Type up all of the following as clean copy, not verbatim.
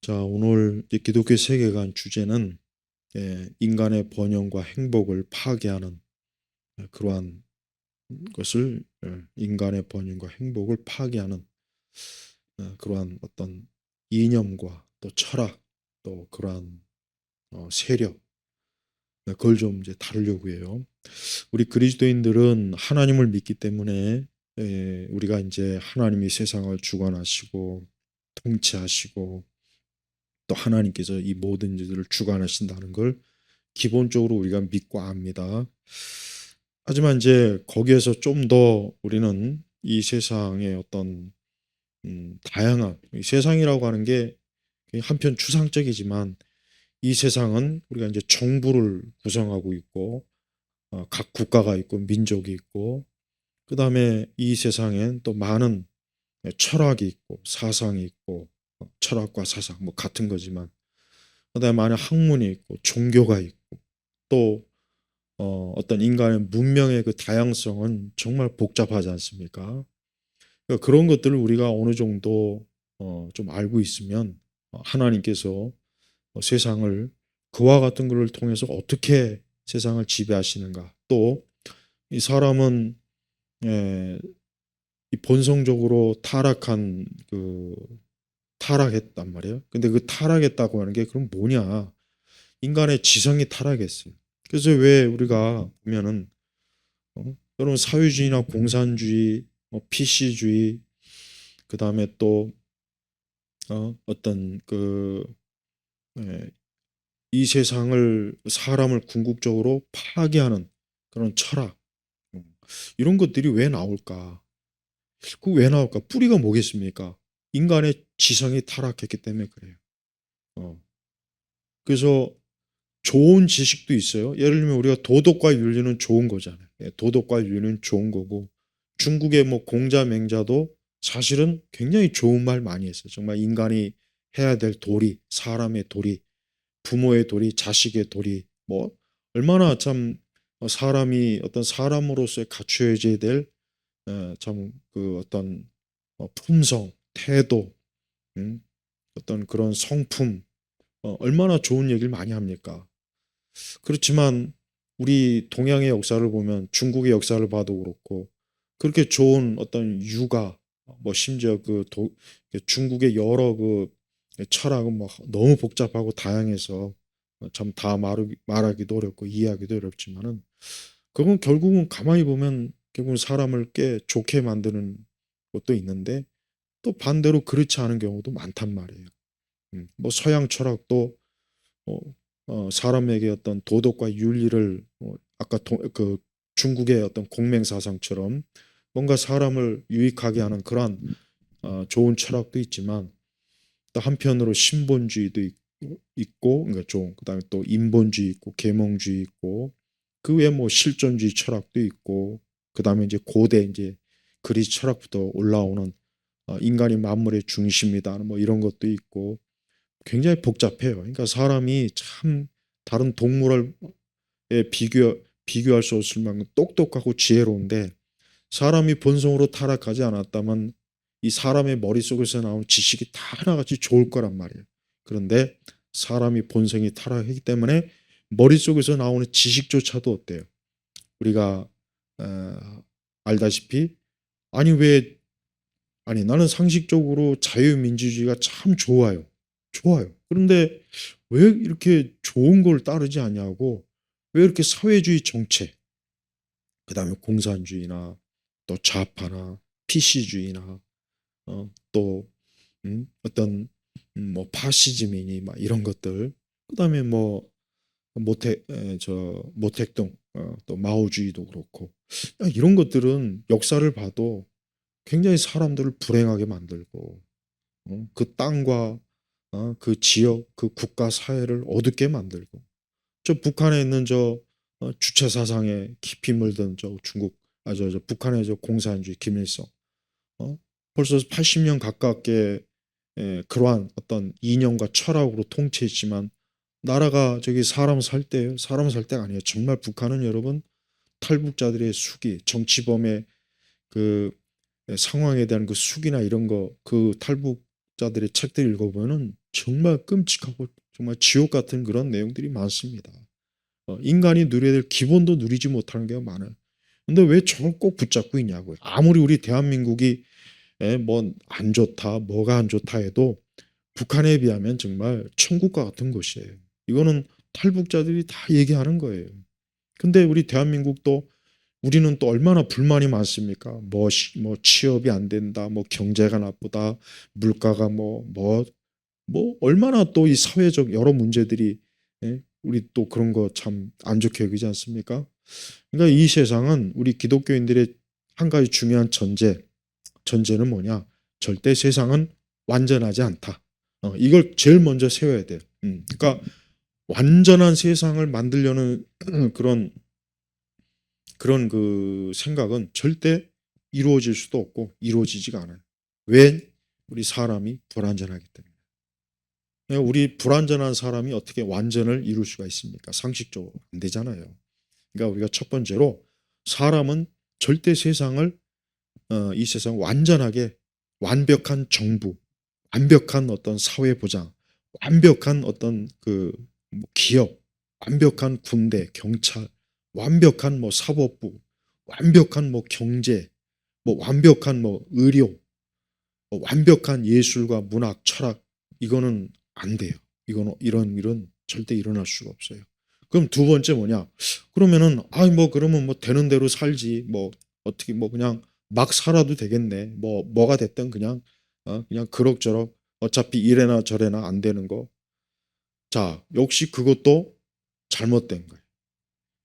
자, 오늘 이 기독교 세계관 주제는 인간의 번영과 행복을 파괴하는 그러한 것을 인간의 번영과 행복을 파괴하는 그러한 어떤 이념과 또 철학 또 그러한 세력 그걸 좀 이제 다루려고 해요. 우리 그리스도인들은 하나님을 믿기 때문에 우리가 이제 하나님이 세상을 주관하시고 통치하시고 또 하나님께서 이 모든 일들을 주관하신다는 걸 기본적으로 우리가 믿고 압니다. 하지만 이제 거기에서 좀 더 우리는 이 세상의 어떤 다양한 이 세상이라고 하는 게 한편 추상적이지만 이 세상은 우리가 이제 정부를 구성하고 있고 각 국가가 있고 민족이 있고 그다음에 이 세상엔 또 많은 철학이 있고 사상이 있고 철학과 사상 뭐 같은 거지만 그다음에 많은 학문이 있고 종교가 있고 또 어떤 인간의 문명의 그 다양성은 정말 복잡하지 않습니까? 그러니까 그런 것들을 우리가 어느 정도 좀 알고 있으면 하나님께서 세상을 그와 같은 것을 통해서 어떻게 세상을 지배하시는가 또 이 사람은 예, 이 본성적으로 타락했단 말이에요. 근데 그 타락했다고 하는 게 그럼 뭐냐? 인간의 지성이 타락했어요. 그래서 왜 우리가 보면은 여러분 사회주의나 공산주의, PC주의, 그 다음에 또 어떤 예, 이 세상을 사람을 궁극적으로 파괴하는 그런 철학 음, 이런 것들이 왜 나올까? 그 왜 나올까? 뿌리가 뭐겠습니까? 인간의 지성이 타락했기 때문에 그래요. 어, 그래서 좋은 지식도 있어요. 예를 들면 우리가 도덕과 윤리는 좋은 거잖아요. 도덕과 윤리는 좋은 거고 중국의 뭐 공자 맹자도 사실은 굉장히 좋은 말 많이 했어요. 정말 인간이 해야 될 도리, 사람의 도리, 부모의 도리, 자식의 도리, 뭐 얼마나 참 사람이 어떤 사람으로서의 갖추어져야 될 참 그 어떤 품성, 태도, 음? 어떤 그런 성품, 얼마나 좋은 얘기를 많이 합니까? 그렇지만 우리 동양의 역사를 보면 중국의 역사를 봐도 그렇고 그렇게 좋은 어떤 육아 뭐 심지어 중국의 여러 그 철학은 뭐 너무 복잡하고 다양해서 참 다 말하기도 어렵고 이해하기도 어렵지만은 그건 결국은 가만히 보면 결국은 사람을 꽤 좋게 만드는 것도 있는데 또 반대로 그렇지 않은 경우도 많단 말이에요. 뭐 서양 철학도 어, 사람에게 어떤 도덕과 윤리를 아까 그 중국의 어떤 공맹사상처럼 뭔가 사람을 유익하게 하는 그러한 좋은 철학도 있지만 또 한편으로 신본주의도 있고 그러니까 좀 그다음에 또 인본주의 있고 계몽주의 있고 그 외에 뭐 실존주의 철학도 있고 그다음에 이제 고대 이제 그리스 철학부터 올라오는 인간이 만물의 중심이다 뭐 이런 것도 있고 굉장히 복잡해요. 그러니까 사람이 참 다른 동물에 비교할 수 없을 만큼 똑똑하고 지혜로운데 사람이 본성으로 타락하지 않았다면 이 사람의 머릿속에서 나오는 지식이 다 하나같이 좋을 거란 말이에요. 그런데 사람이 본성이 타락했기 때문에 머릿속에서 나오는 지식조차도 어때요? 우리가 알다시피 아니 왜 아니 나는 상식적으로 자유민주주의가 참 좋아요. 좋아요. 그런데 왜 이렇게 좋은 걸 따르지 않냐고 왜 이렇게 사회주의 정책 그다음에 공산주의나 또 좌파나 PC주의나 또 어떤 뭐 파시즘이니 막 이런 것들 그다음에 뭐 모택동 또 마오주의도 그렇고 이런 것들은 역사를 봐도 굉장히 사람들을 불행하게 만들고 그 땅과 그 지역, 그 국가 사회를 어둡게 만들고 저 북한에 있는 저 주체 사상에 깊이 물든 저 중국 저 북한의 저 공산주의 김일성 어? 벌써 80년 가깝게 그러한 어떤 이념과 철학으로 통치했지만 나라가 저기 사람 살 때가 아니에요. 정말 북한은 여러분 탈북자들의 수기, 정치범의 그 상황에 대한 그 숙이나 이런 거 그 탈북자들의 책들 읽어보면은 정말 끔찍하고 정말 지옥 같은 그런 내용들이 많습니다. 인간이 누려야 될 기본도 누리지 못하는 게 많아요. 근데 왜 저걸 꼭 붙잡고 있냐고요. 아무리 우리 대한민국이 뭐 안 좋다, 뭐가 안 좋다 해도 북한에 비하면 정말 천국과 같은 곳이에요. 이거는 탈북자들이 다 얘기하는 거예요. 근데 우리 대한민국도 우리는 또 얼마나 불만이 많습니까? 뭐 취업이 안 된다, 뭐 경제가 나쁘다, 물가가 뭐 얼마나 또 이 사회적 여러 문제들이 우리 또 그런 거 참 안 좋게 여기지 않습니까? 그러니까 이 세상은 우리 기독교인들의 한 가지 중요한 전제는 뭐냐? 절대 세상은 완전하지 않다. 이걸 제일 먼저 세워야 돼요. 그러니까 완전한 세상을 만들려는 그런 그 생각은 절대 이루어질 수도 없고 이루어지지가 않아요. 왜? 우리 사람이 불완전하기 때문에. 우리 불완전한 사람이 어떻게 완전을 이룰 수가 있습니까? 상식적으로 안 되잖아요. 그러니까 우리가 첫 번째로 사람은 절대 세상을 이 세상 완전하게 완벽한 정부, 완벽한 어떤 사회 보장, 완벽한 어떤 뭐 기업, 완벽한 군대, 경찰, 완벽한 뭐 사법부, 완벽한 뭐 경제, 뭐 완벽한 뭐 의료, 뭐 완벽한 예술과 문학, 철학 이거는 안 돼요. 이거는 이런 일은 절대 일어날 수가 없어요. 그럼 두 번째 뭐냐? 그러면은 뭐 그러면 뭐 되는 대로 살지. 뭐 어떻게 뭐 그냥 막 살아도 되겠네. 뭐가 됐든 그냥 그냥 그럭저럭 어차피 이래나 저래나 안 되는 거. 자, 역시 그것도 잘못된 거예요.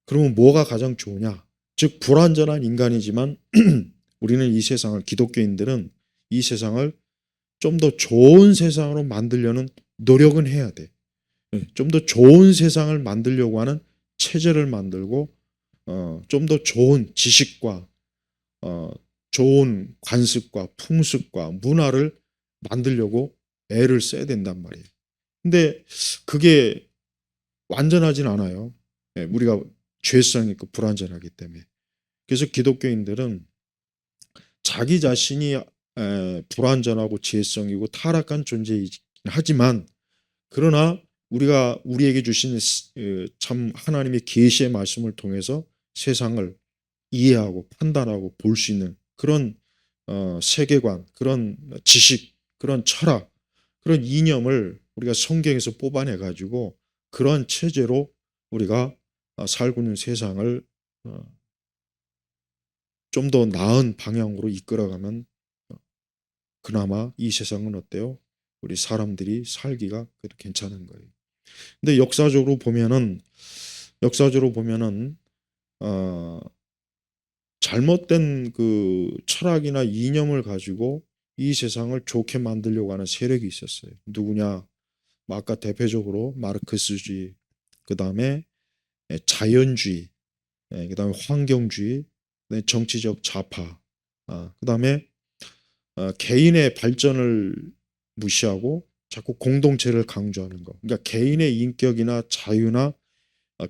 그러면 뭐가 가장 좋으냐? 즉 불완전한 인간이지만 우리는 이 세상을 기독교인들은 이 세상을 좀 더 좋은 세상으로 만들려는 노력은 해야 돼. 좀 더 좋은 세상을 만들려고 하는 체제를 만들고 좀 더 좋은 지식과 좋은 관습과 풍습과 문화를 만들려고 애를 써야 된단 말이에요. 근데 그게 완전하진 않아요. 우리가 죄성이 있고 불완전하기 때문에. 그래서 기독교인들은 자기 자신이 불완전하고 죄성이고 타락한 존재이긴 하지만 그러나 우리가 우리에게 주신 참 하나님의 계시의 말씀을 통해서 세상을 이해하고 판단하고 볼 수 있는 그런 세계관, 그런 지식, 그런 철학, 그런 이념을 우리가 성경에서 뽑아내 가지고 그러한 체제로 우리가 살고 있는 세상을 좀 더 나은 방향으로 이끌어가면 그나마 이 세상은 어때요? 우리 사람들이 살기가 그래도 괜찮은 거예요. 근데 역사적으로 보면은 어, 잘못된 그 철학이나 이념을 가지고 이 세상을 좋게 만들려고 하는 세력이 있었어요. 누구냐? 뭐 아까 대표적으로 마르크스주의, 그 다음에 자연주의, 그 다음에 환경주의, 그다음에 정치적 좌파, 그 다음에 개인의 발전을 무시하고 자꾸 공동체를 강조하는 거. 그러니까 개인의 인격이나 자유나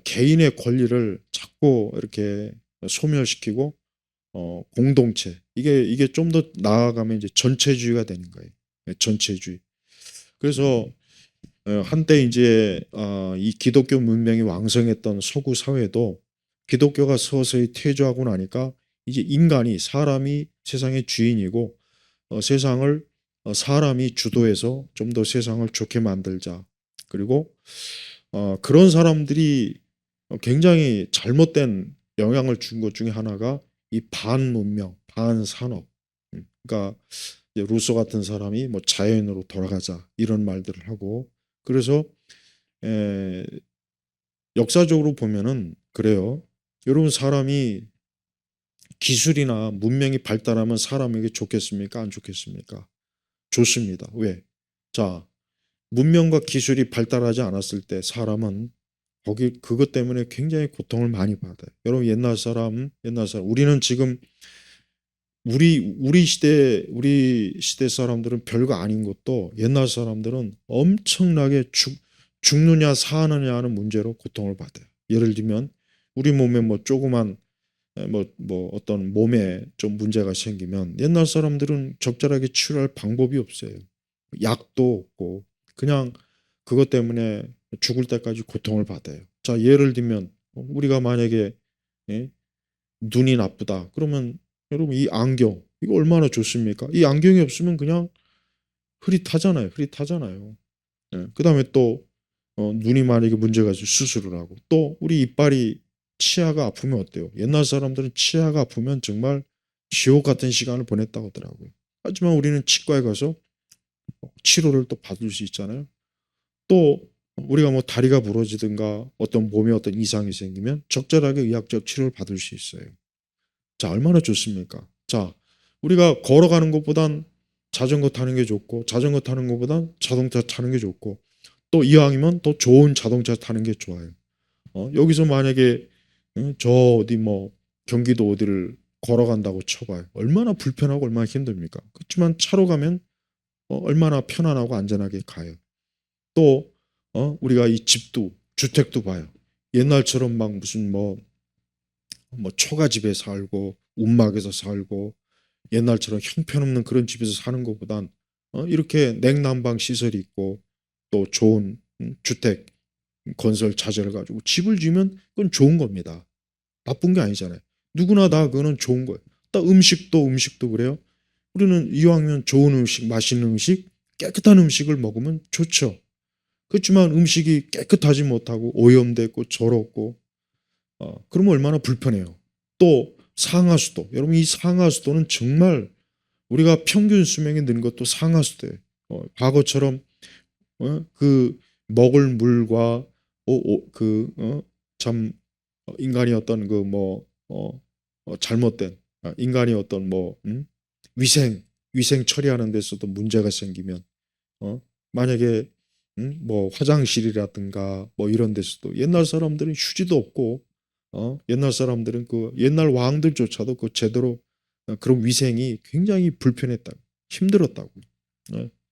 개인의 권리를 자꾸 이렇게 소멸시키고 공동체 이게 좀 더 나아가면 이제 전체주의가 되는 거예요. 전체주의. 그래서 한때 이제 이 기독교 문명이 왕성했던 서구 사회도 기독교가 서서히 퇴조하고 나니까 이제 사람이 세상의 주인이고 세상을 사람이 주도해서 좀 더 세상을 좋게 만들자. 그리고 그런 사람들이 굉장히 잘못된 영향을 준 것 중에 하나가 이 반문명, 반산업. 그러니까 이제 루소 같은 사람이 뭐 자연으로 돌아가자 이런 말들을 하고 그래서 에, 역사적으로 보면은 그래요. 여러분 사람이 기술이나 문명이 발달하면 사람에게 좋겠습니까? 안 좋겠습니까? 좋습니다. 왜? 자, 문명과 기술이 발달하지 않았을 때 사람은 그것 때문에 굉장히 고통을 많이 받아요. 여러분 옛날 사람 우리는 지금 우리 시대 사람들은 별거 아닌 것도 옛날 사람들은 엄청나게 죽느냐 사느냐 하는 문제로 고통을 받아요. 예를 들면 우리 몸에 뭐 조그만 뭐 어떤 몸에 좀 문제가 생기면 옛날 사람들은 적절하게 치료할 방법이 없어요. 약도 없고 그냥 그것 때문에 죽을 때까지 고통을 받아요. 자, 예를 들면 우리가 만약에 예? 눈이 나쁘다. 그러면 여러분 이 안경 이거 얼마나 좋습니까? 이 안경이 없으면 그냥 흐릿하잖아요. 흐릿하잖아요. 예. 그다음에 또 눈이 만약에 문제가 있으면 수술을 하고 또 우리 이빨이 치아가 아프면 어때요? 옛날 사람들은 치아가 아프면 정말 지옥 같은 시간을 보냈다고 하더라고요. 하지만 우리는 치과에 가서 치료를 또 받을 수 있잖아요. 또 우리가 뭐 다리가 부러지든가 어떤 몸에 어떤 이상이 생기면 적절하게 의학적 치료를 받을 수 있어요. 자, 얼마나 좋습니까? 자, 우리가 걸어가는 것보단 자전거 타는 게 좋고 자전거 타는 것보단 자동차 타는 게 좋고 또 이왕이면 더 좋은 자동차 타는 게 좋아요. 여기서 만약에 저 어디 뭐 경기도 어디를 걸어간다고 쳐봐요. 얼마나 불편하고 얼마나 힘듭니까? 그렇지만 차로 가면 얼마나 편안하고 안전하게 가요. 또 우리가 이 집도 주택도 봐요. 옛날처럼 막 무슨 뭐 초가집에 살고 움막에서 살고 옛날처럼 형편없는 그런 집에서 사는 것보단 이렇게 냉난방 시설이 있고 또 좋은 주택 건설 자재를 가지고 집을 지으면 그건 좋은 겁니다. 나쁜 게 아니잖아요. 누구나 다 그거는 좋은 거예요. 또 음식도 그래요. 우리는 이왕이면 좋은 음식, 맛있는 음식, 깨끗한 음식을 먹으면 좋죠. 그렇지만 음식이 깨끗하지 못하고 오염됐고 더럽고 그러면 얼마나 불편해요. 또 상하수도. 여러분 이 상하수도는 정말 우리가 평균 수명이 는 것도 상하수도예요. 과거처럼 그 먹을 물과 그참 인간이 어떤 잘못된 인간이 어떤 위생 처리하는 데서도 문제가 생기면 만약에 뭐 화장실이라든가 뭐 이런 데서도 옛날 사람들은 휴지도 없고 옛날 사람들은 그 옛날 왕들조차도 그 제대로 그런 위생이 굉장히 불편했다 힘들었다고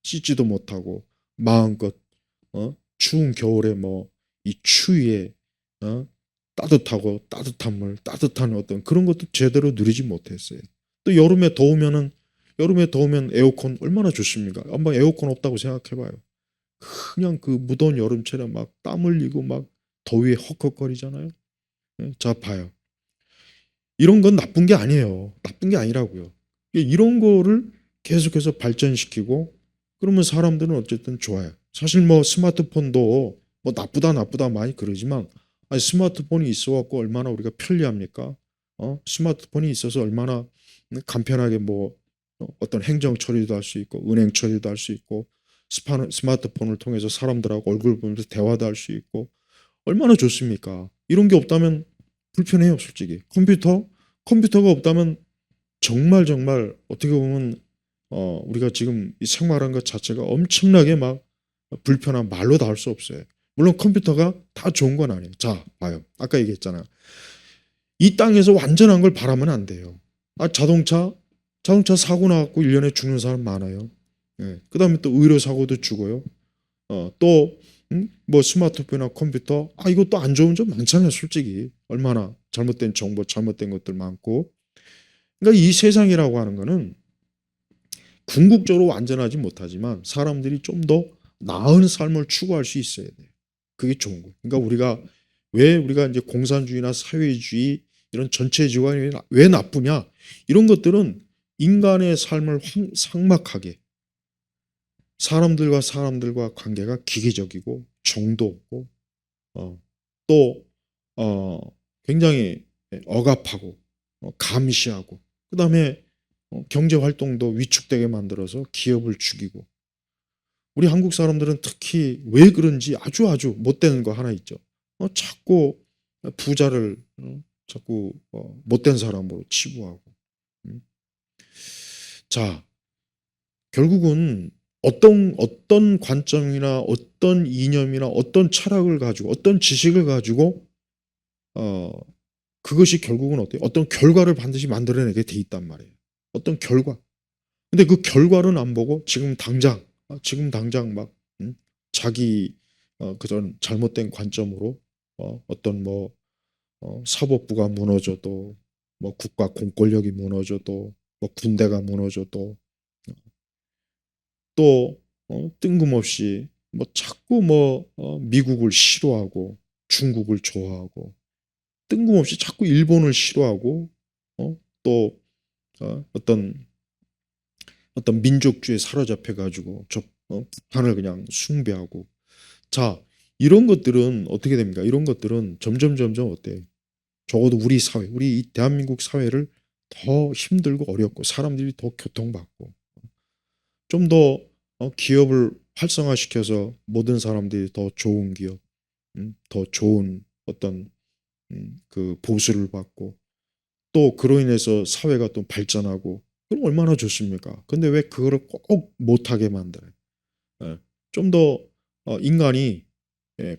씻지도 못하고 마음껏 추운 겨울에 뭐 이 추위에 어? 따뜻하고 따뜻한 물 따뜻한 어떤 그런 것도 제대로 누리지 못했어요. 또 여름에 더우면 에어컨 얼마나 좋습니까? 한번 에어컨 없다고 생각해봐요. 그냥 그 무더운 여름철에 막 땀 흘리고 막 더위에 헉헉거리잖아요. 자, 봐요. 이런 건 나쁜 게 아니에요. 나쁜 게 아니라고요. 이런 거를 계속해서 발전시키고 그러면 사람들은 어쨌든 좋아요. 사실 뭐 스마트폰도 뭐 나쁘다 많이 그러지만 아니 스마트폰이 있어갖고 얼마나 우리가 편리합니까? 스마트폰이 있어서 얼마나 간편하게 뭐 어떤 행정 처리도 할 수 있고 은행 처리도 할 수 있고 스마트폰을 통해서 사람들하고 얼굴 보면서 대화도 할 수 있고 얼마나 좋습니까? 이런 게 없다면 불편해요, 솔직히. 컴퓨터가 없다면 정말 어떻게 보면 우리가 지금 이 생활한 것 자체가 엄청나게 막 불편한 말로 다 할 수 없어요. 물론 컴퓨터가 다 좋은 건 아니에요. 자, 봐요. 아까 얘기했잖아요. 이 땅에서 완전한 걸 바라면 안 돼요. 자동차 사고 나갖고 1년에 죽는 사람 많아요. 예. 그다음에 또 의료 사고도 죽어요. 또 뭐 스마트폰이나 컴퓨터 이것도 안 좋은 점 많잖아요, 솔직히. 얼마나 잘못된 정보, 잘못된 것들 많고. 그러니까 이 세상이라고 하는 거는 궁극적으로 완전하지 못하지만 사람들이 좀 더 나은 삶을 추구할 수 있어야 돼요. 그게 좋은 거예요. 그러니까 왜 우리가 이제 공산주의나 사회주의 이런 전체주의가 왜 나쁘냐? 이런 것들은 인간의 삶을 삭막하게 사람들과 관계가 기계적이고 정도 없고 또 굉장히 억압하고 감시하고 그다음에 경제 활동도 위축되게 만들어서 기업을 죽이고 우리 한국 사람들은 특히 왜 그런지 아주 못되는 거 하나 있죠. 자꾸 부자를 자꾸 못된 사람으로 치부하고 음. 자, 결국은 어떤 관점이나 어떤 이념이나 어떤 철학을 가지고 어떤 지식을 가지고 어 그것이 결국은 어때요? 어떤 결과를 반드시 만들어내게 돼 있단 말이에요. 어떤 결과. 근데 그 결과는 안 보고 지금 당장 막 자기 그런 잘못된 관점으로 어떤 사법부가 무너져도 뭐 국가 공권력이 무너져도 뭐 군대가 무너져도 또 뜬금없이 뭐 자꾸 미국을 싫어하고 중국을 좋아하고 뜬금없이 자꾸 일본을 싫어하고 또 어떤 민족주의에 사로잡혀 가지고 북한을 그냥 숭배하고. 자, 이런 것들은 어떻게 됩니까? 이런 것들은 점점 어때요? 적어도 우리 사회, 우리 이 대한민국 사회를 더 힘들고 어렵고 사람들이 더 고통받고 좀 더 기업을 활성화시켜서 모든 사람들이 더 좋은 기업, 더 좋은 어떤 그 보수를 받고 또 그로 인해서 사회가 또 발전하고 그럼 얼마나 좋습니까? 근데 왜 그거를 꼭 못하게 만들어요? 예. 좀 더 인간이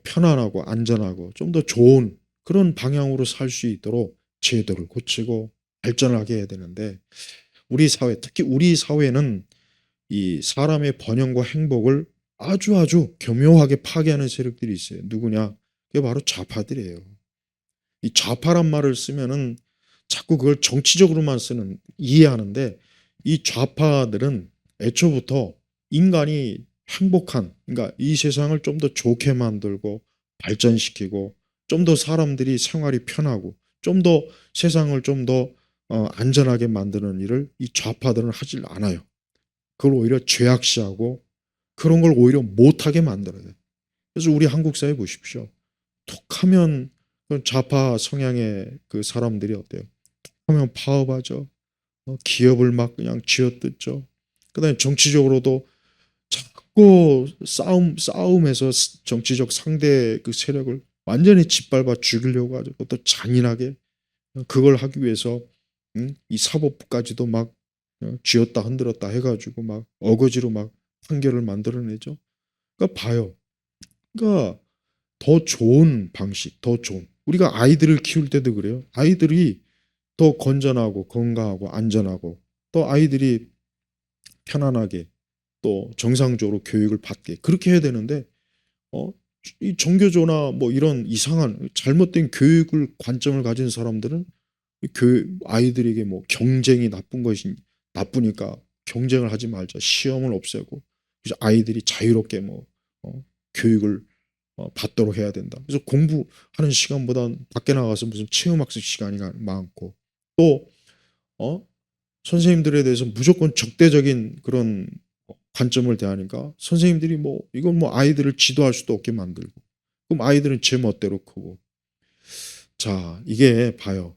편안하고 안전하고 좀 더 좋은 그런 방향으로 살 수 있도록 제도를 고치고 발전을 하게 해야 되는데 우리 사회, 특히 우리 사회는 이 사람의 번영과 행복을 아주 교묘하게 파괴하는 세력들이 있어요. 누구냐? 그게 바로 좌파들이에요. 이 좌파란 말을 쓰면은 자꾸 그걸 정치적으로만 이해하는데 이 좌파들은 애초부터 인간이 행복한, 그러니까 이 세상을 좀 더 좋게 만들고 발전시키고 좀 더 사람들이 생활이 편하고 좀 더 세상을 좀 더 안전하게 만드는 일을 이 좌파들은 하질 않아요. 그걸 오히려 죄악시하고 그런 걸 오히려 못하게 만들어야 돼요. 그래서 우리 한국 사회 보십시오. 툭하면 그 좌파 성향의 그 사람들이 어때요? 툭하면 파업하죠. 기업을 막 그냥 쥐어뜯죠. 그다음에 정치적으로도 자꾸 싸움에서 정치적 상대 그 세력을 완전히 짓밟아 죽이려고 하죠. 그것도 잔인하게 그걸 하기 위해서 이 사법부까지도 막 쥐었다 흔들었다 해가지고 막 어거지로 막 판결을 만들어내죠. 그러니까 봐요. 그러니까 더 좋은 방식, 더 좋은. 우리가 아이들을 키울 때도 그래요. 아이들이 더 건전하고 건강하고 안전하고 또 아이들이 편안하게 또 정상적으로 교육을 받게 그렇게 해야 되는데 어, 이 종교조나 뭐 이런 이상한 잘못된 교육을 관점을 가진 사람들은 아이들에게 뭐 경쟁이 나쁜 것이 나쁘니까 경쟁을 하지 말자 시험을 없애고 그래서 아이들이 자유롭게 교육을 받도록 해야 된다. 그래서 공부하는 시간보다 밖에 나가서 무슨 체험학습 시간이 많고 또 어? 선생님들에 대해서 무조건 적대적인 그런 관점을 대하니까 선생님들이 뭐 이건 뭐 아이들을 지도할 수도 없게 만들고 그럼 아이들은 제 멋대로 크고 자 이게 봐요.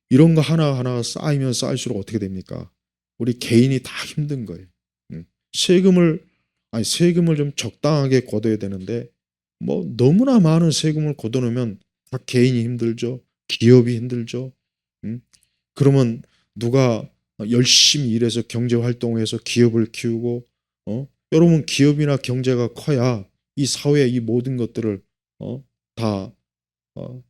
이런 거 하나하나 쌓이면 쌓일수록 어떻게 됩니까? 우리 개인이 다 힘든 거예요. 세금을 세금을 좀 적당하게 걷어야 되는데 뭐 너무나 많은 세금을 걷어놓으면 다 개인이 힘들죠. 기업이 힘들죠. 음? 그러면 누가 열심히 일해서 경제 활동해서 기업을 키우고 여러분 기업이나 경제가 커야 이 사회의 이 모든 것들을 다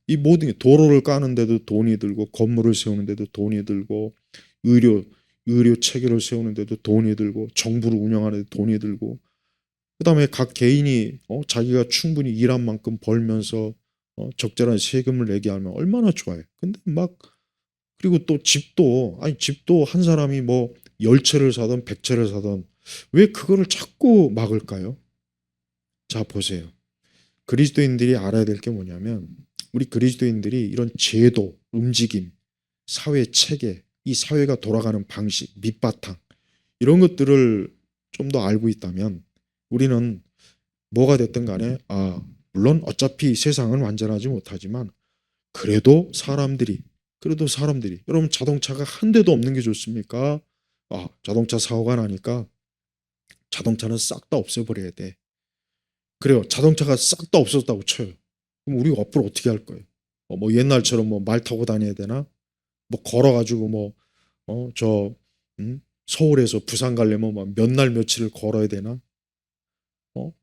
이 모든 게 도로를 까는데도 돈이 들고 건물을 세우는데도 돈이 들고 의료 의료 체계를 세우는데도 돈이 들고 정부를 운영하는데 돈이 들고 그다음에 각 개인이 자기가 충분히 일한 만큼 벌면서 적절한 세금을 내게 하면 얼마나 좋아요. 근데 막 그리고 또 집도 한 사람이 뭐 10채를 사든 100채를 사든 왜 그거를 자꾸 막을까요? 자 보세요. 그리스도인들이 알아야 될 게 뭐냐면 우리 그리스도인들이 이런 제도, 움직임, 사회 체계, 이 사회가 돌아가는 방식, 밑바탕 이런 것들을 좀 더 알고 있다면 우리는 뭐가 됐든 간에 물론 어차피 세상은 완전하지 못하지만 그래도 사람들이 여러분 자동차가 한 대도 없는 게 좋습니까? 자동차 사고가 나니까 자동차는 싹 다 없애버려야 돼. 그래요. 자동차가 싹 다 없어졌다고 쳐요. 그럼 우리가 앞으로 어떻게 할 거예요? 뭐 옛날처럼 뭐 말 타고 다녀야 되나? 뭐 걸어가지고 서울에서 부산 가려면 몇 날 며칠을 걸어야 되나? 어?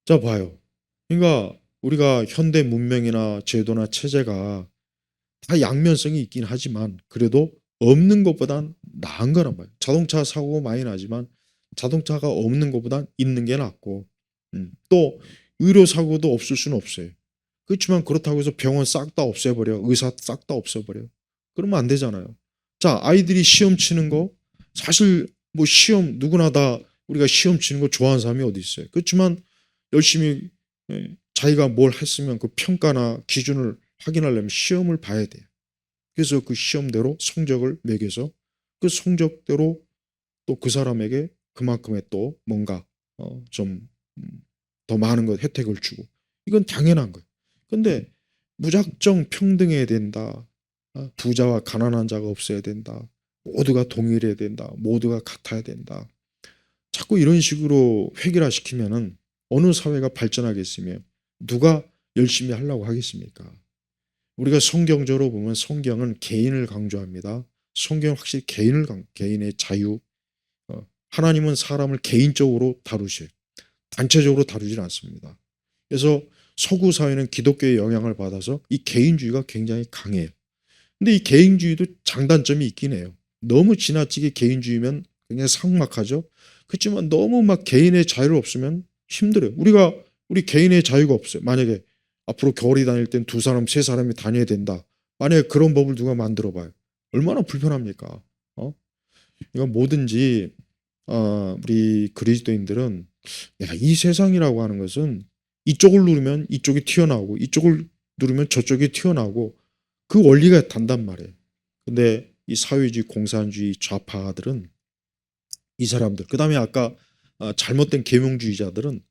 자 봐요. 그러니까 우리가 현대 문명이나 제도나 체제가 다 양면성이 있긴 하지만 그래도 없는 것보단 나은 거란 말이에요. 자동차 사고 많이 나지만 자동차가 없는 것보단 있는 게 낫고 또 의료 사고도 없을 수는 없어요. 그렇지만 그렇다고 해서 병원 싹 다 없애버려 의사 싹 다 없애버려 그러면 안 되잖아요. 자 아이들이 시험 치는 거 사실 뭐 시험 누구나 다 우리가 시험 치는 거 좋아하는 사람이 어디 있어요. 그렇지만 열심히 자기가 뭘 했으면 그 평가나 기준을 확인하려면 시험을 봐야 돼요. 그래서 그 시험대로 성적을 매겨서 그 성적대로 또 그 사람에게 그만큼의 또 뭔가 좀 더 많은 것 혜택을 주고 이건 당연한 거예요. 근데 무작정 평등해야 된다. 부자와 가난한 자가 없어야 된다. 모두가 동일해야 된다. 모두가 같아야 된다. 자꾸 이런 식으로 획일화시키면은 어느 사회가 발전하겠으며 누가 열심히 하려고 하겠습니까? 우리가 성경적으로 보면 성경은 개인을 강조합니다. 성경은 확실히 개인의 자유, 하나님은 사람을 개인적으로 다루셔요. 단체적으로 다루질 않습니다. 그래서 서구 사회는 기독교의 영향을 받아서 이 개인주의가 굉장히 강해요. 근데 이 개인주의도 장단점이 있긴 해요. 너무 지나치게 개인주의면 굉장히 삭막하죠. 그렇지만 너무 막 개인의 자유를 없으면 힘들어요. 우리 개인의 자유가 없어요. 만약에 앞으로 겨울이 다닐 땐 두 사람, 세 사람이 다녀야 된다. 만약에 그런 법을 누가 만들어 봐요. 얼마나 불편합니까? 이건 뭐든지 우리 그리스도인들은 내가 이 세상이라고 하는 것은 이쪽을 누르면 이쪽이 튀어나오고 이쪽을 누르면 저쪽이 튀어나오고 그 원리가 단단 말이에요. 근데 이 사회주의 공산주의 좌파들은 이 사람들 그다음에 아까 잘못된 계몽주의자들은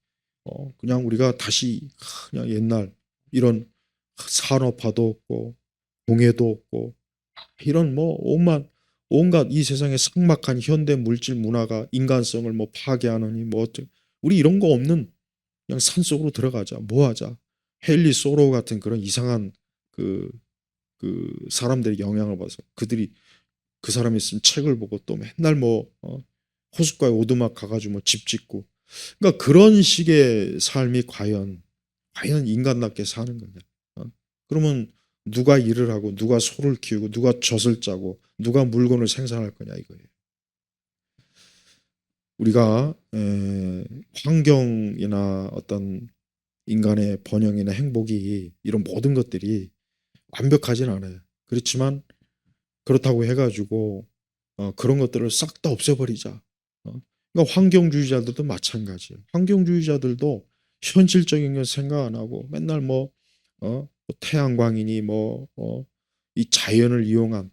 그냥 우리가 다시 그냥 옛날 이런 산업화도 없고 공해도 없고 이런 뭐 온갖 이 세상의 삭막한 현대 물질 문화가 인간성을 뭐 파괴하느니 뭐 우리 이런 거 없는 그냥 산속으로 들어가자 뭐 하자 헨리 소로우 같은 그런 이상한 그 사람들의 영향을 받아서 그들이 그 사람이 쓴 책을 보고 또 맨날 뭐 호숫가에 오두막 가가지고 뭐 집 짓고 그러니까 그런 식의 삶이 과연 인간답게 사는 거냐? 그러면 누가 일을 하고 누가 소를 키우고 누가 젖을 짜고 누가 물건을 생산할 거냐 이거예요. 우리가 환경이나 어떤 인간의 번영이나 행복이 이런 모든 것들이 완벽하진 않아요. 그렇지만 그렇다고 해가지고 그런 것들을 싹 다 없애버리자. 그러니까 환경주의자들도 마찬가지예요. 환경주의자들도 현실적인 건 생각 안 하고 맨날 태양광이니 이 자연을 이용한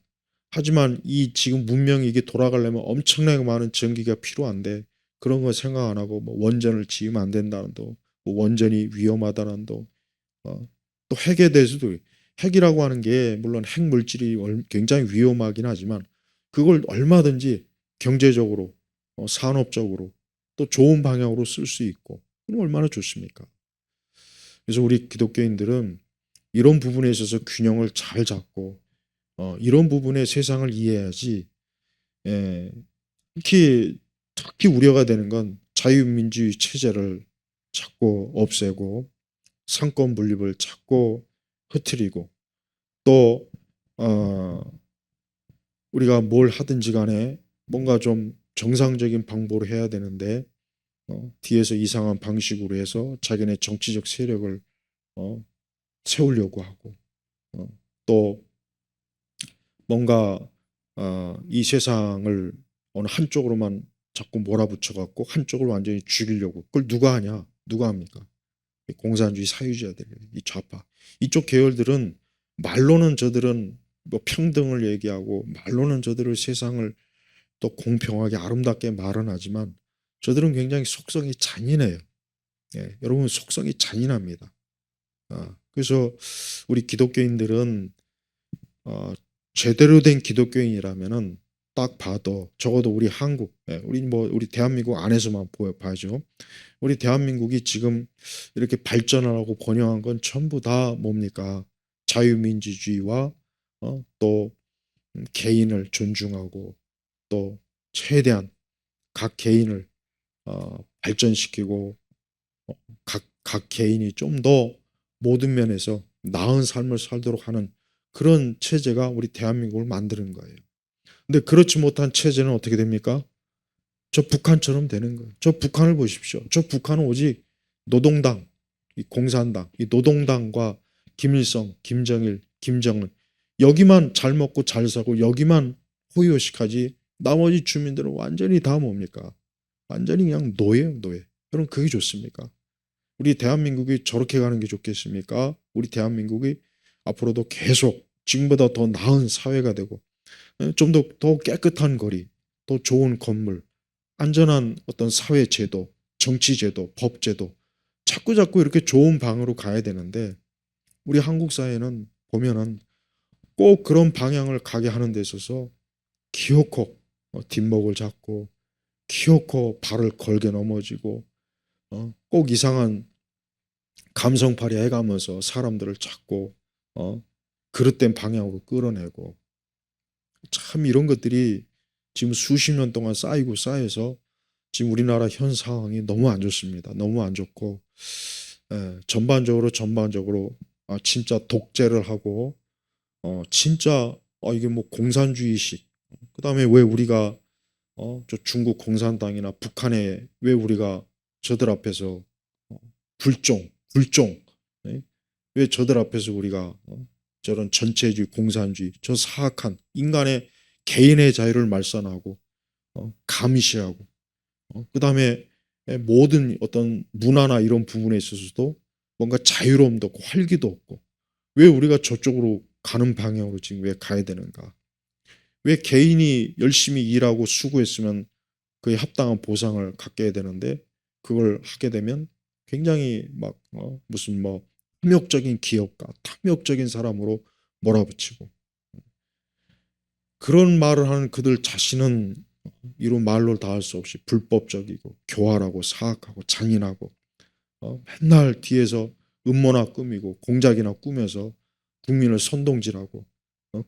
하지만 이 지금 문명이 이게 돌아가려면 엄청나게 많은 전기가 필요한데 그런 거 생각 안 하고 뭐 원전을 지으면 안 된다는 도, 뭐 원전이 위험하다는 도, 또 핵에 대해서도 핵이라고 하는 게 물론 핵 물질이 굉장히 위험하긴 하지만 그걸 얼마든지 경제적으로 산업적으로 또 좋은 방향으로 쓸 수 있고 그럼 얼마나 좋습니까? 그래서 우리 기독교인들은 이런 부분에 있어서 균형을 잘 잡고 이런 부분에 세상을 이해해야지. 예, 특히 우려가 되는 건 자유민주주의 체제를 자꾸 없애고 상권 분립을 자꾸 흐트리고 또 우리가 뭘 하든지 간에 뭔가 좀 정상적인 방법으로 해야 되는데 뒤에서 이상한 방식으로 해서 자기네 정치적 세력을 세우려고 하고 또 뭔가 이 세상을 어느 한쪽으로만 자꾸 몰아붙여 갖고 한쪽을 완전히 죽이려고 그걸 누가 하냐? 누가 합니까? 공산주의 사유주의자들, 이 좌파 이쪽 계열들은 말로는 저들은 뭐 평등을 얘기하고 말로는 저들을 세상을 또 공평하게 아름답게 말은 하지만 저들은 굉장히 속성이 잔인해요. 예, 여러분 속성이 잔인합니다. 그래서 우리 기독교인들은 제대로 된 기독교인이라면은 딱 봐도 적어도 우리 한국, 우리 대한민국 안에서만 봐야죠. 우리 대한민국이 지금 이렇게 발전하고 번영한 건 전부 다 뭡니까? 자유민주주의와 또 개인을 존중하고 또 최대한 각 개인을 발전시키고 각 개인이 좀 더 모든 면에서 나은 삶을 살도록 하는 그런 체제가 우리 대한민국을 만드는 거예요. 근데 그렇지 못한 체제는 어떻게 됩니까? 저 북한처럼 되는 거예요. 저 북한을 보십시오. 저 북한은 오직 노동당, 이 공산당, 이 노동당과 김일성, 김정일, 김정은 여기만 잘 먹고 잘 사고 여기만 호의호식하지 나머지 주민들은 완전히 다 뭡니까? 완전히 그냥 노예예요, 노예. 여러분 그게 좋습니까? 우리 대한민국이 저렇게 가는 게 좋겠습니까? 우리 대한민국이 앞으로도 계속 지금보다 더 나은 사회가 되고 좀 더 깨끗한 거리, 더 좋은 건물, 안전한 어떤 사회 제도, 정치 제도, 법 제도 자꾸 이렇게 좋은 방으로 가야 되는데 우리 한국 사회는 보면은 꼭 그런 방향을 가게 하는 데 있어서 기어코 뒷목을 잡고 기어코 발을 걸게 넘어지고 꼭 이상한 감성팔이 해가면서 사람들을 자꾸 그릇된 방향으로 끌어내고 참 이런 것들이 지금 수십 년 동안 쌓이고 쌓여서 지금 우리나라 현 상황이 너무 안 좋습니다. 너무 안 좋고 전반적으로 진짜 독재를 하고 진짜 이게 뭐 공산주의식 그다음에 왜 우리가 저 중국 공산당이나 북한에 왜 우리가 저들 앞에서 어, 불종 네? 왜 저들 앞에서 우리가 저런 전체주의 공산주의 저 사악한 인간의 개인의 자유를 말살하고 감시하고 그다음에 모든 어떤 문화나 이런 부분에 있어서도 뭔가 자유로움도 없고 활기도 없고 왜 우리가 저쪽으로 가는 방향으로 지금 왜 가야 되는가? 왜 개인이 열심히 일하고 수고했으면 그에 합당한 보상을 갖게 되는데 그걸 하게 되면 굉장히 막 무슨 뭐 탐욕적인 기업가, 탐욕적인 사람으로 몰아붙이고 그런 말을 하는 그들 자신은 이런 말로 다 할 수 없이 불법적이고 교활하고 사악하고 잔인하고 맨날 뒤에서 음모나 꾸미고 공작이나 꾸며서 국민을 선동질하고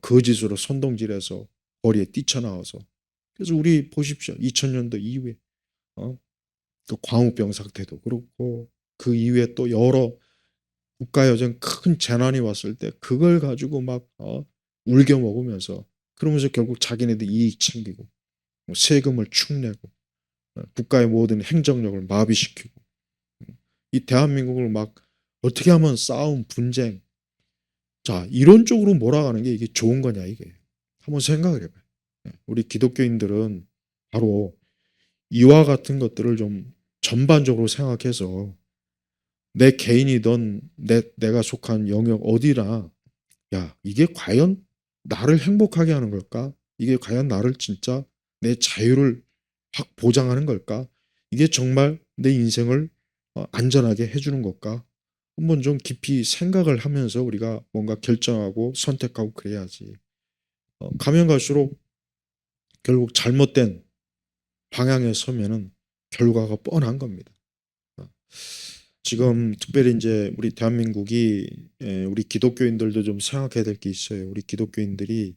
거짓으로 선동질해서 거리에 뛰쳐나와서 그래서 우리 보십시오. 2000년도 이후에 어, 그 광우병 사태도 그렇고 그 이후에 또 여러 국가여정 큰 재난이 왔을 때 그걸 가지고 막 울겨 먹으면서 그러면서 결국 자기네들 이익 챙기고 뭐 세금을 축내고 국가의 모든 행정력을 마비시키고 이 대한민국을 막 어떻게 하면 싸움, 분쟁 자 이런 쪽으로 몰아가는 게 이게 좋은 거냐 이게 한번 생각을 해봐요. 우리 기독교인들은 바로 이와 같은 것들을 좀 전반적으로 생각해서 내 개인이든 내가 속한 영역 어디나 야 이게 과연 나를 행복하게 하는 걸까? 이게 과연 나를 진짜 내 자유를 확 보장하는 걸까? 이게 정말 내 인생을 안전하게 해주는 걸까? 한번 좀 깊이 생각을 하면서 우리가 뭔가 결정하고 선택하고 그래야지. 가면 갈수록 결국 잘못된 방향에 서면은 결과가 뻔한 겁니다. 어, 지금 특별히 이제 우리 대한민국이 우리 기독교인들도 좀 생각해야 될 게 있어요. 우리 기독교인들이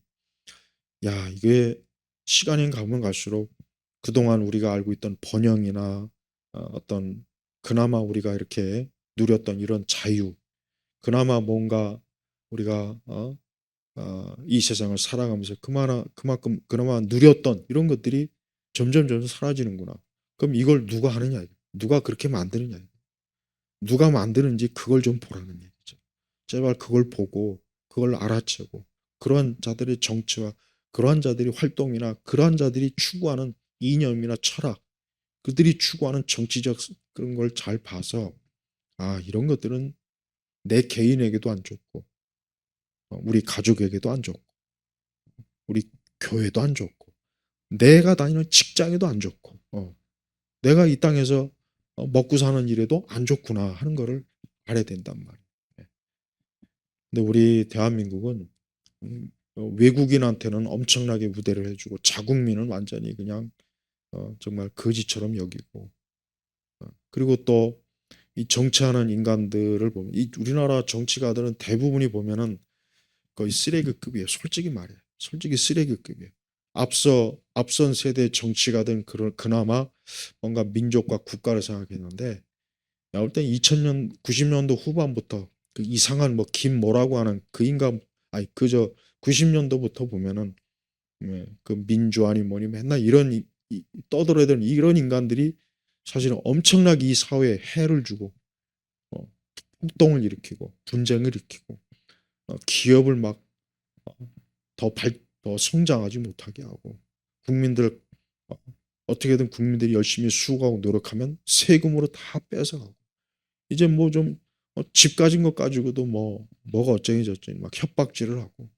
야 이게 시간이 가면 갈수록 그동안 우리가 알고 있던 번영이나 어떤 그나마 우리가 이렇게 누렸던 이런 자유, 그나마 뭔가 우리가 이 세상을 살아가면서 그만큼 그나마 누렸던 이런 것들이 점점 사라지는구나. 그럼 이걸 누가 하느냐? 누가 그렇게 만드느냐? 누가 만드는지 그걸 좀 보라는 얘기죠. 제발 그걸 보고 그걸 알아채고 그러한 자들의 정치와 그러한 자들의 활동이나 그러한 자들이 추구하는 이념이나 철학 그들이 추구하는 정치적 그런 걸 잘 봐서 이런 것들은 내 개인에게도 안 좋고 우리 가족에게도 안 좋고 우리 교회도 안 좋고 내가 다니는 직장에도 안 좋고 내가 이 땅에서 먹고 사는 일에도 안 좋구나 하는 거를 알아야 된단 말이에요. 예. 근데 우리 대한민국은 외국인한테는 엄청나게 우대를 해주고 자국민은 완전히 그냥 정말 거지처럼 여기고 그리고 또 이 정치하는 인간들을 보면 이 우리나라 정치가들은 대부분이 보면은 거의 쓰레기급이에요. 솔직히 말해. 솔직히 쓰레기급이에요. 앞선 세대 정치가든 그나마 뭔가 민족과 국가를 생각했는데 내가 볼 땐 2000년 90년도 후반부터 그 이상한 뭐 김 뭐라고 하는 그 인간 아니 그저 90년도부터 보면은 그 민주화니 뭐니 맨날 이런 떠들어대는 이런 인간들이 사실은 엄청나게 이 사회에 해를 주고 어, 폭동을 일으키고 분쟁을 일으키고 기업을 막 더 성장하지 못하게 하고 국민들 어떻게든 국민들이 열심히 수고하고 노력하면 세금으로 다 뺏어가고 이제 뭐 좀 집 가진 것 가지고도 뭐가 어쩌니 저쩌니 막 협박질을 하고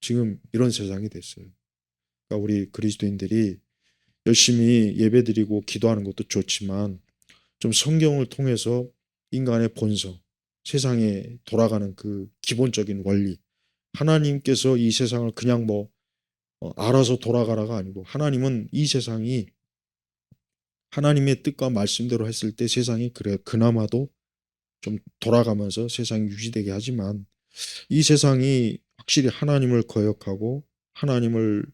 지금 이런 세상이 됐어요. 그러니까 우리 그리스도인들이 열심히 예배드리고 기도하는 것도 좋지만 좀 성경을 통해서 인간의 본성, 세상에 돌아가는 그 기본적인 원리, 하나님께서 이 세상을 그냥 알아서 돌아가라가 아니고 하나님은 이 세상이 하나님의 뜻과 말씀대로 했을 때 세상이 그래 그나마도 좀 돌아가면서 세상이 유지되게 하지만 이 세상이 확실히 하나님을 거역하고 하나님을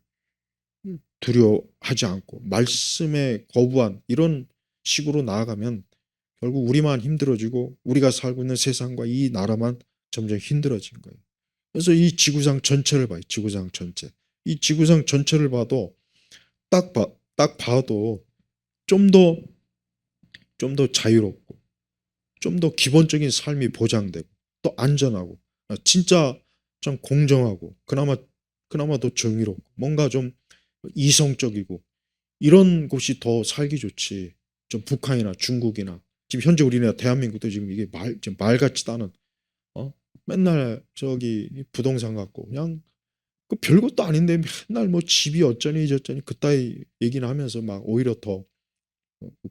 두려워하지 않고 말씀에 거부한 이런 식으로 나아가면 결국 우리만 힘들어지고 우리가 살고 있는 세상과 이 나라만 점점 힘들어진 거예요. 그래서 이 지구상 전체를 봐요. 지구상 전체. 이 지구상 전체를 봐도 딱 봐도 좀 더 자유롭고 좀 더 기본적인 삶이 보장되고 또 안전하고 진짜 좀 공정하고 그나마 더 정의롭고 뭔가 좀 이성적이고 이런 곳이 더 살기 좋지. 좀 북한이나 중국이나 지금 현재 우리나라 대한민국도 지금 이게 지금 말 같지도 않은 어? 맨날 저기 부동산 갖고 그냥 그 별것도 아닌데 맨날 뭐 집이 어쩌니 저쩌니 그따위 얘기는 하면서 막 오히려 더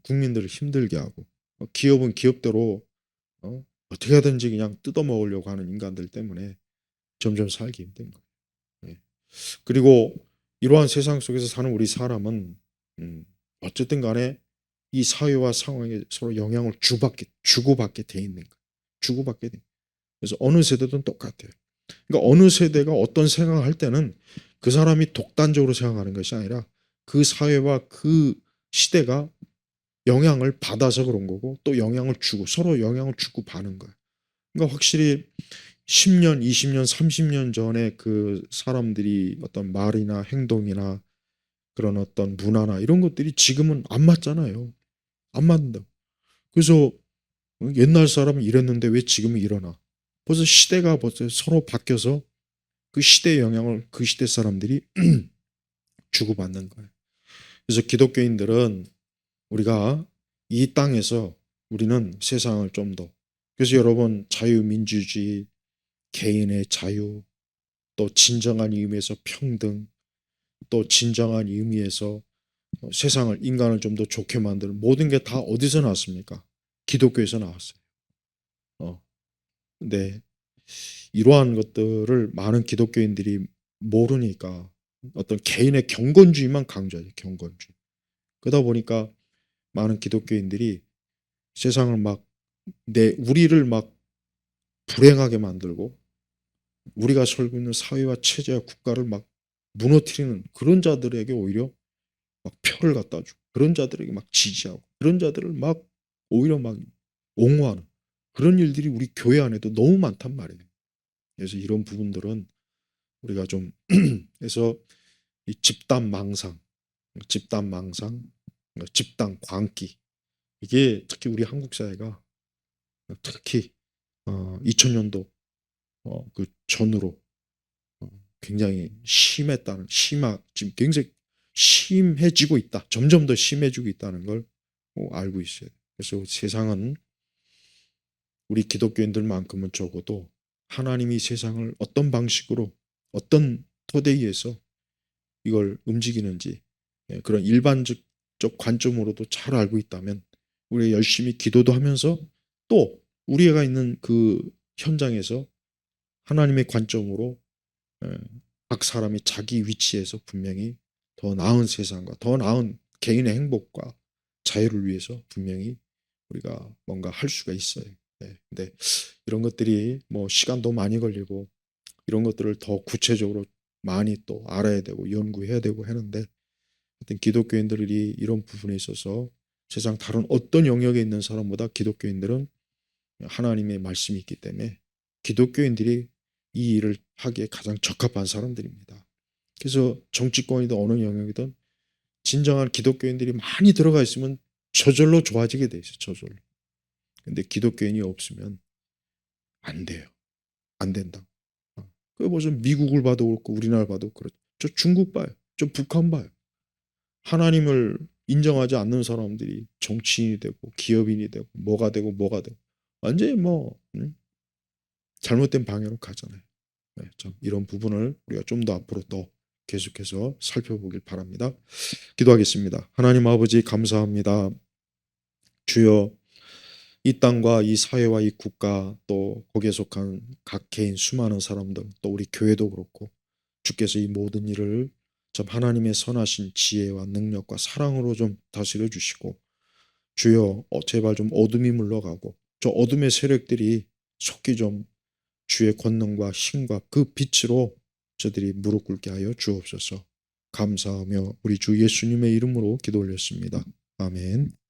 국민들을 힘들게 하고 기업은 기업대로 어떻게 하든지 그냥 뜯어먹으려고 하는 인간들 때문에 점점 살기 힘든 거예요. 예. 그리고 이러한 세상 속에서 사는 우리 사람은 어쨌든 간에 이 사회와 상황에 서로 영향을 주고받게 돼 있는 거예요. 주고받게 돼. 그래서 어느 세대든 똑같아요. 그러니까 어느 세대가 어떤 생각을 할 때는 그 사람이 독단적으로 생각하는 것이 아니라 그 사회와 그 시대가 영향을 받아서 그런 거고 또 영향을 주고 서로 영향을 주고 받는 거예요. 그러니까 확실히 10년, 20년, 30년 전에 그 사람들이 어떤 말이나 행동이나 그런 어떤 문화나 이런 것들이 지금은 안 맞잖아요. 안 맞는다. 그래서 옛날 사람은 이랬는데 왜 지금은 이러나. 벌써 시대가 벌써 서로 바뀌어서 그 시대의 영향을 그 시대 사람들이 주고받는 거예요. 그래서 기독교인들은 우리가 이 땅에서 우리는 세상을 좀 더 그래서 여러분 자유민주주의, 개인의 자유, 또 진정한 의미에서 평등, 또 진정한 의미에서 세상을 인간을 좀 더 좋게 만드는 모든 게 다 어디서 나왔습니까? 기독교에서 나왔어요. 어, 근데 이러한 것들을 많은 기독교인들이 모르니까 어떤 개인의 경건주의만 강조하죠. 경건주의. 그러다 보니까 많은 기독교인들이 세상을 우리를 불행하게 만들고 우리가 살고 있는 사회와 체제와 국가를 무너뜨리는 그런 자들에게 오히려 표를 갖다 주고 그런 자들에게 지지하고 그런 자들을 오히려 옹호하는 그런 일들이 우리 교회 안에도 너무 많단 말이에요. 그래서 이런 부분들은 우리가 좀 해서 이 집단 망상, 집단 광기 이게 특히 우리 한국 사회가 특히 2000년도 그 전으로 굉장히 지금 굉장히 심해지고 있다. 점점 더 심해지고 있다는 걸 알고 있어요. 그래서 세상은 우리 기독교인들만큼은 적어도 하나님이 세상을 어떤 방식으로 어떤 토대 위에서 이걸 움직이는지 그런 일반적 관점으로도 잘 알고 있다면 우리 열심히 기도도 하면서 또 우리가 있는 그 현장에서 하나님의 관점으로 각 사람이 자기 위치에서 분명히 더 나은 세상과 더 나은 개인의 행복과 자유를 위해서 분명히 우리가 뭔가 할 수가 있어요. 근데 이런 것들이 시간도 많이 걸리고 이런 것들을 더 구체적으로 많이 또 알아야 되고 연구해야 되고 하는데 하여튼 기독교인들이 이런 부분에 있어서 세상 다른 어떤 영역에 있는 사람보다 기독교인들은 하나님의 말씀이 있기 때문에 기독교인들이 이 일을 하기에 가장 적합한 사람들입니다. 그래서 정치권이든 어느 영역이든 진정한 기독교인들이 많이 들어가 있으면 저절로 좋아지게 돼 있어요. 저절로. 근데 기독교인이 없으면 안 돼요. 안 된다. 그 무슨 미국을 봐도 그렇고 우리나라 봐도 그렇죠. 저 중국 봐요. 저 북한 봐요. 하나님을 인정하지 않는 사람들이 정치인이 되고 기업인이 되고 뭐가 되고 뭐가 되고 완전히 뭐 잘못된 방향으로 가잖아요. 네, 참 이런 부분을 우리가 좀 더 앞으로 더 계속해서 살펴보길 바랍니다. 기도하겠습니다. 하나님 아버지 감사합니다. 주여 이 땅과 이 사회와 이 국가 또 거기에 속한 각 개인 수많은 사람들 또 우리 교회도 그렇고 주께서 이 모든 일을 좀 하나님의 선하신 지혜와 능력과 사랑으로 좀 다스려 주시고 주여 제발 좀 어둠이 물러가고 저 어둠의 세력들이 속히 좀 주의 권능과 힘과 그 빛으로 저들이 무릎 꿇게 하여 주옵소서. 감사하며 우리 주 예수님의 이름으로 기도 올렸습니다. 아멘.